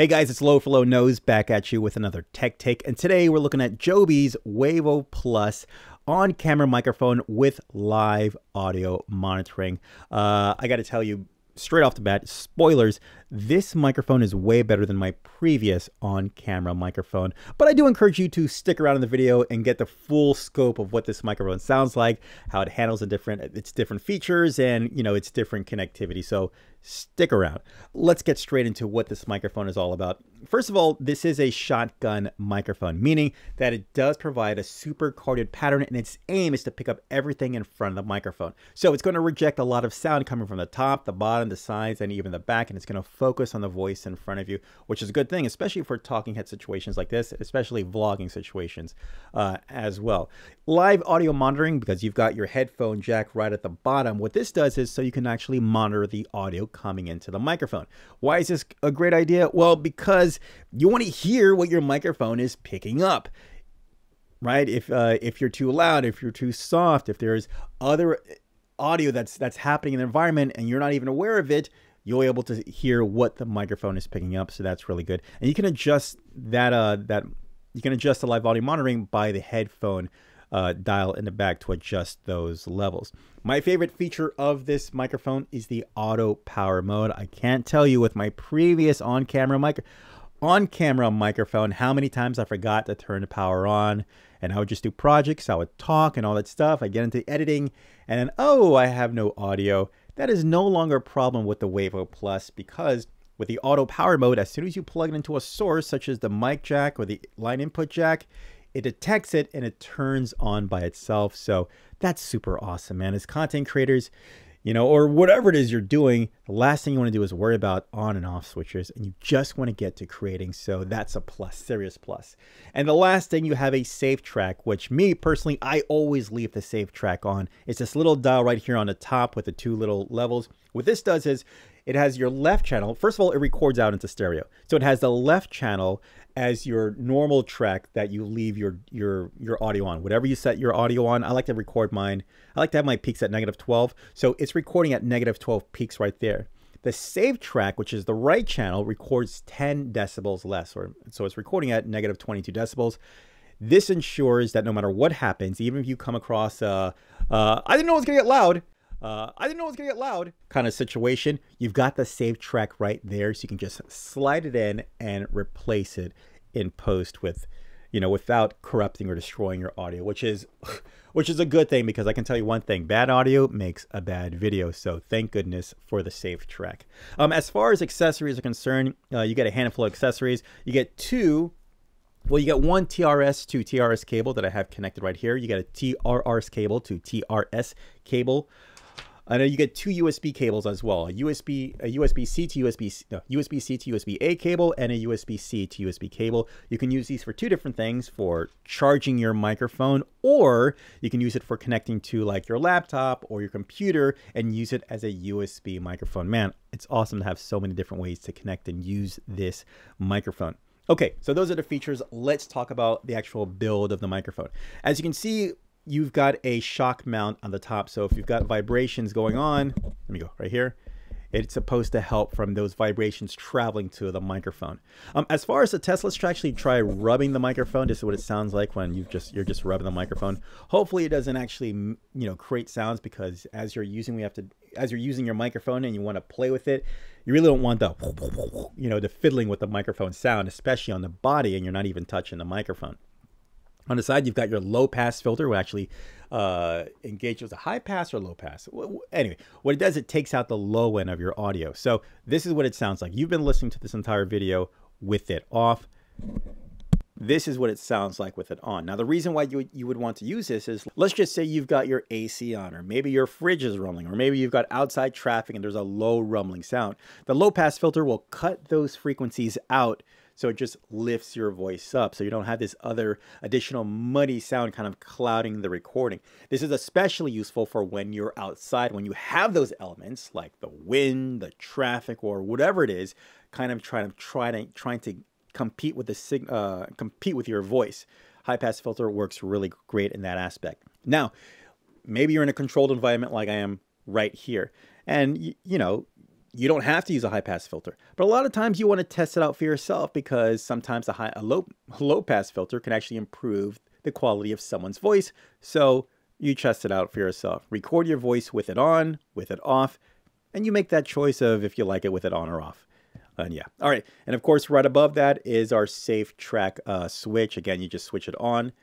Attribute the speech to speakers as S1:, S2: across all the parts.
S1: Hey guys, it's Low for Low Nose back at you with another tech take, and today we're looking at Joby's Wavo Plus on-camera microphone with live audio monitoring. I got to tell you straight off the bat, spoilers, this microphone is way better than my previous on-camera microphone, but I do encourage you to stick around in the video and get the full scope of what this microphone sounds like, how it handles its different features, and its different connectivity. So stick around. Let's get straight into what this microphone is all about. First of all, this is a shotgun microphone, meaning that it does provide a super-cardioid pattern, and its aim is to pick up everything in front of the microphone. So it's going to reject a lot of sound coming from the top, the bottom, the sides, and even the back, and it's going to focus on the voice in front of you, which is a good thing, especially for talking head situations like this, especially vlogging situations as well. Live audio monitoring, because you've got your headphone jack right at the bottom. What this does is so you can actually monitor the audio coming into the microphone. Why is this a great idea? Well, because you want to hear what your microphone is picking up, right? If you're too loud, if you're too soft, if there's other audio that's happening in the environment and you're not even aware of it, you'll be able to hear what the microphone is picking up. So that's really good. And you can adjust you can adjust the live audio monitoring by the headphone dial in the back to adjust those levels. My favorite feature of this microphone is the auto power mode. I can't tell you with my previous on-camera microphone how many times I forgot to turn the power on, and I would just do projects, I would talk and all that stuff. I get into editing and then, oh, I have no audio. That is no longer a problem with the Wavo Plus, because with the auto power mode, as soon as you plug it into a source such as the mic jack or the line input jack, it detects it and it turns on by itself. So that's super awesome, man. As content creators, or whatever it is you're doing, the last thing you want to do is worry about on and off switches, and you just want to get to creating. So that's a plus, serious plus. And the last thing, you have a safe track, which me personally, I always leave the safe track on. It's this little dial right here on the top with the two little levels. What this does is it has your left channel. First of all, it records out into stereo. So it has the left channel as your normal track that you leave your audio on. Whatever you set your audio on, I like to record mine. I like to have my peaks at -12. So it's recording at -12 peaks right there. The save track, which is the right channel, records 10 decibels less, so it's recording at -22 decibels. This ensures that no matter what happens, even if you come across I didn't know it was gonna get loud. I didn't know it was gonna get loud kind of situation, you've got the save track right there, so you can just slide it in and replace it in post with, without corrupting or destroying your audio, which is a good thing, because I can tell you one thing: bad audio makes a bad video. So thank goodness for the save track. As far as accessories are concerned, you get a handful of accessories. You get you get one TRS to TRS cable that I have connected right here. You get a TRS cable to TRS cable. I know you get two USB cables as well, a USB-C to USB-A cable, and a USB-C to USB cable. You can use these for two different things: for charging your microphone, or you can use it for connecting to like your laptop or your computer and use it as a USB microphone. Man, it's awesome to have so many different ways to connect and use this microphone. Okay, so those are the features. Let's talk about the actual build of the microphone. As you can see, you've got a shock mount on the top. So if you've got vibrations going on, let me go right here. It's supposed to help from those vibrations traveling to the microphone. As far as the test, let's actually try rubbing the microphone. This is what it sounds like when you're just rubbing the microphone. Hopefully it doesn't actually create sounds, because as you're using your microphone and you want to play with it, you really don't want the fiddling with the microphone sound, especially on the body, and you're not even touching the microphone. On the side, you've got your low pass filter, which actually engages a high pass or low pass. Anyway, what it does, it takes out the low end of your audio. So this is what it sounds like. You've been listening to this entire video with it off. This is what it sounds like with it on. Now, the reason why you would want to use this is, let's just say you've got your AC on, or maybe your fridge is rumbling, or maybe you've got outside traffic and there's a low rumbling sound. The low pass filter will cut those frequencies out, so it just lifts your voice up, so you don't have this other additional muddy sound kind of clouding the recording. This is especially useful for when you're outside, when you have those elements like the wind, the traffic, or whatever it is, kind of trying to compete with your voice. High pass filter works really great in that aspect. Now, maybe you're in a controlled environment like I am right here, and you don't have to use a high pass filter, but a lot of times you want to test it out for yourself because sometimes a low pass filter can actually improve the quality of someone's voice. So you test it out for yourself. Record your voice with it on, with it off, and you make that choice of if you like it with it on or off. And yeah. All right. And of course, right above that is our safe track switch. Again, you just switch it on.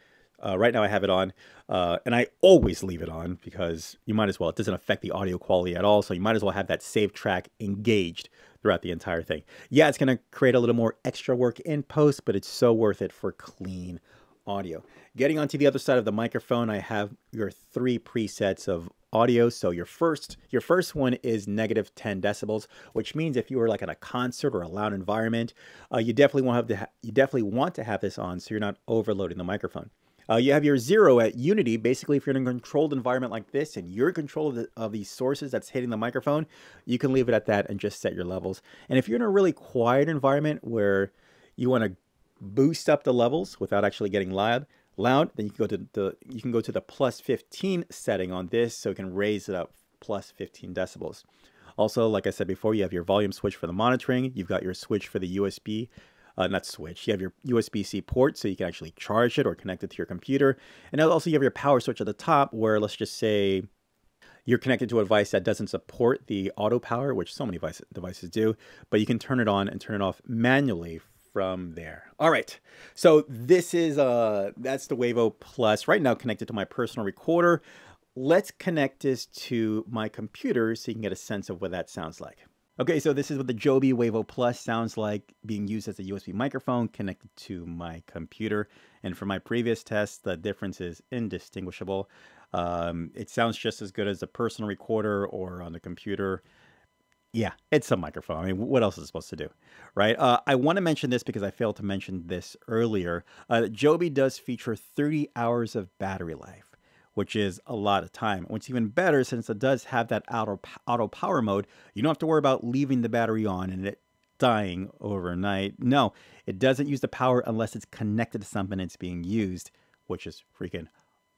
S1: Right now I have it on, and I always leave it on because you might as well. It doesn't affect the audio quality at all, so you might as well have that save track engaged throughout the entire thing. Yeah, it's going to create a little more extra work in post, but it's so worth it for clean audio. Getting onto the other side of the microphone, I have your 3 presets of audio. So your first one is -10 decibels, which means if you were like at a concert or a loud environment, you definitely want to have this on so you're not overloading the microphone. You have your 0 at unity. Basically, if you're in a controlled environment like this and you're in control of the sources that's hitting the microphone, you can leave it at that and just set your levels. And if you're in a really quiet environment where you want to boost up the levels without actually getting loud, then you can go to the +15 setting on this, so you can raise it up +15 decibels. Also, like I said before, you have your volume switch for the monitoring. You've got your switch for the USB. Not switch. You have your USB-C port, so you can actually charge it or connect it to your computer. And also you have your power switch at the top where, let's just say, you're connected to a device that doesn't support the auto power, which so many devices do, but you can turn it on and turn it off manually from there. All right, so this is that's the Wavo Plus right now connected to my personal recorder. Let's connect this to my computer so you can get a sense of what that sounds like. Okay, so this is what the Joby Wavo Plus sounds like being used as a USB microphone connected to my computer. And for my previous test, the difference is indistinguishable. It sounds just as good as a personal recorder or on the computer. Yeah, it's a microphone. I mean, what else is it supposed to do, right? I want to mention this because I failed to mention this earlier. Joby does feature 30 hours of battery life, which is a lot of time. What's even better, since it does have that auto power mode, you don't have to worry about leaving the battery on and it dying overnight. No, it doesn't use the power unless it's connected to something it's being used, which is freaking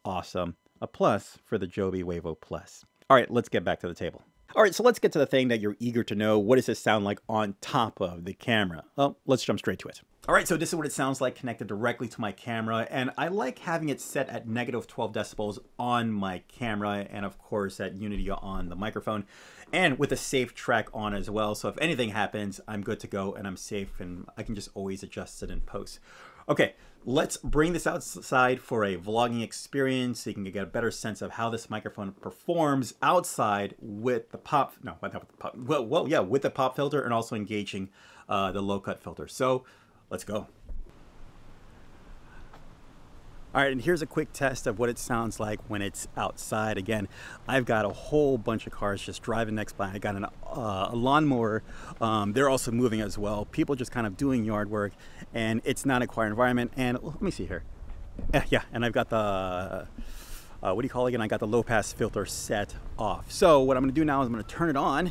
S1: awesome. A plus for the Joby Wavo Plus. All right, let's get back to the table. All right, so let's get to the thing that you're eager to know. What does this sound like on top of the camera? Well, let's jump straight to it. All right, so this is what it sounds like connected directly to my camera, and I like having it set at -12 decibels on my camera, and of course at unity on the microphone, and with a safe track on as well. So if anything happens, I'm good to go and I'm safe, and I can just always adjust it in post. Okay, let's bring this outside for a vlogging experience so you can get a better sense of how this microphone performs outside with the with the pop filter and also engaging the low cut filter. So let's go. All right, and here's a quick test of what it sounds like when it's outside. Again, I've got a whole bunch of cars just driving next by. I got a lawnmower. They're also moving as well. People just kind of doing yard work, and it's not a quiet environment. And let me see here. Yeah, and I've got the, what do you call it again? I got the low pass filter set off. So what I'm gonna do now is I'm gonna turn it on,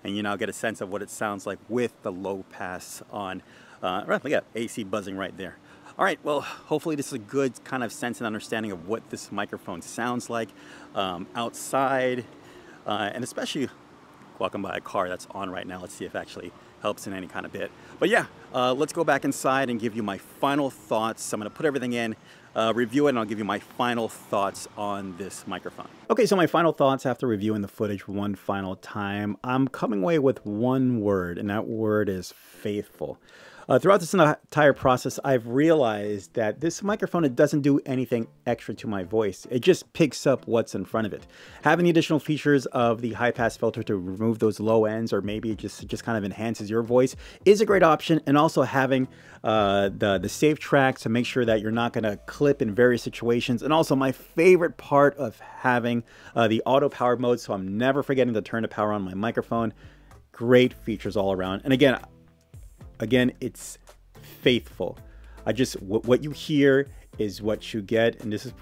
S1: and you now get a sense of what it sounds like with the low pass on. Look at AC buzzing right there. All right, well, hopefully this is a good kind of sense and understanding of what this microphone sounds like outside, and especially walking by a car that's on right now. Let's see if it actually helps in any kind of bit. But yeah, let's go back inside and give you my final thoughts. I'm gonna put everything in, review it, and I'll give you my final thoughts on this microphone. Okay, so my final thoughts after reviewing the footage one final time, I'm coming away with one word, and that word is faithful. Throughout this entire process, I've realized that this microphone, it doesn't do anything extra to my voice. It just picks up what's in front of it. Having the additional features of the high pass filter to remove those low ends, or maybe it just kind of enhances your voice, is a great option. And also having the safe track to make sure that you're not going to clip in various situations. And also my favorite part of having the auto power mode, so I'm never forgetting to turn the power on my microphone. Great features all around. And again, it's faithful. What you hear is what you get, and this is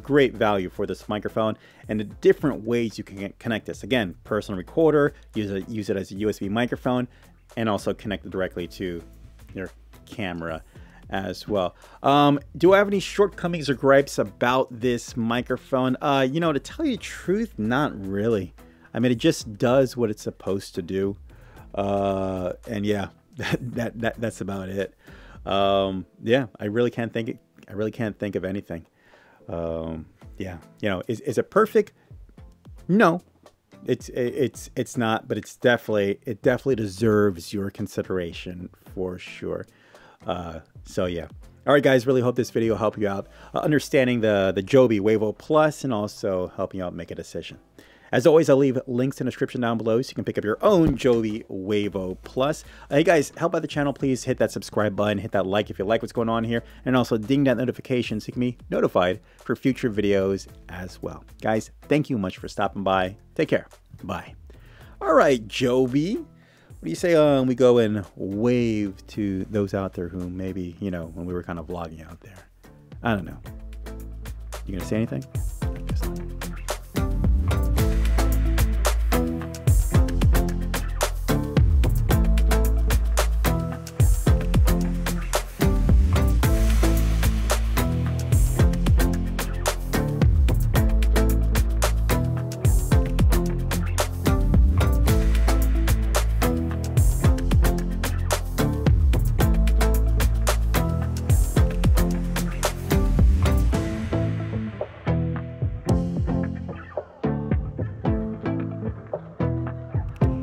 S1: great value for this microphone and the different ways you can connect this. Again, personal recorder, use it as a USB microphone, and also connect it directly to your camera as well. Do I have any shortcomings or gripes about this microphone? You know, to tell you the truth, not really. I mean, it just does what it's supposed to do. And yeah, that's about it. Yeah, I really can't think of anything. Yeah, you know, is it perfect? No, it's not, but it definitely deserves your consideration for sure. So yeah. All right, guys, really hope this video helped you out understanding the Joby Wavo Plus and also helping you out make a decision. As always, I'll leave links in the description down below so you can pick up your own Joby Wavo Plus. Hey guys, help out the channel, please hit that subscribe button, hit that like if you like what's going on here, and also ding that notification so you can be notified for future videos as well. Guys, thank you much for stopping by. Take care. Bye. All right, Joby. What do you say we go and wave to those out there who maybe, you know, when we were kind of vlogging out there? I don't know. You gonna say anything?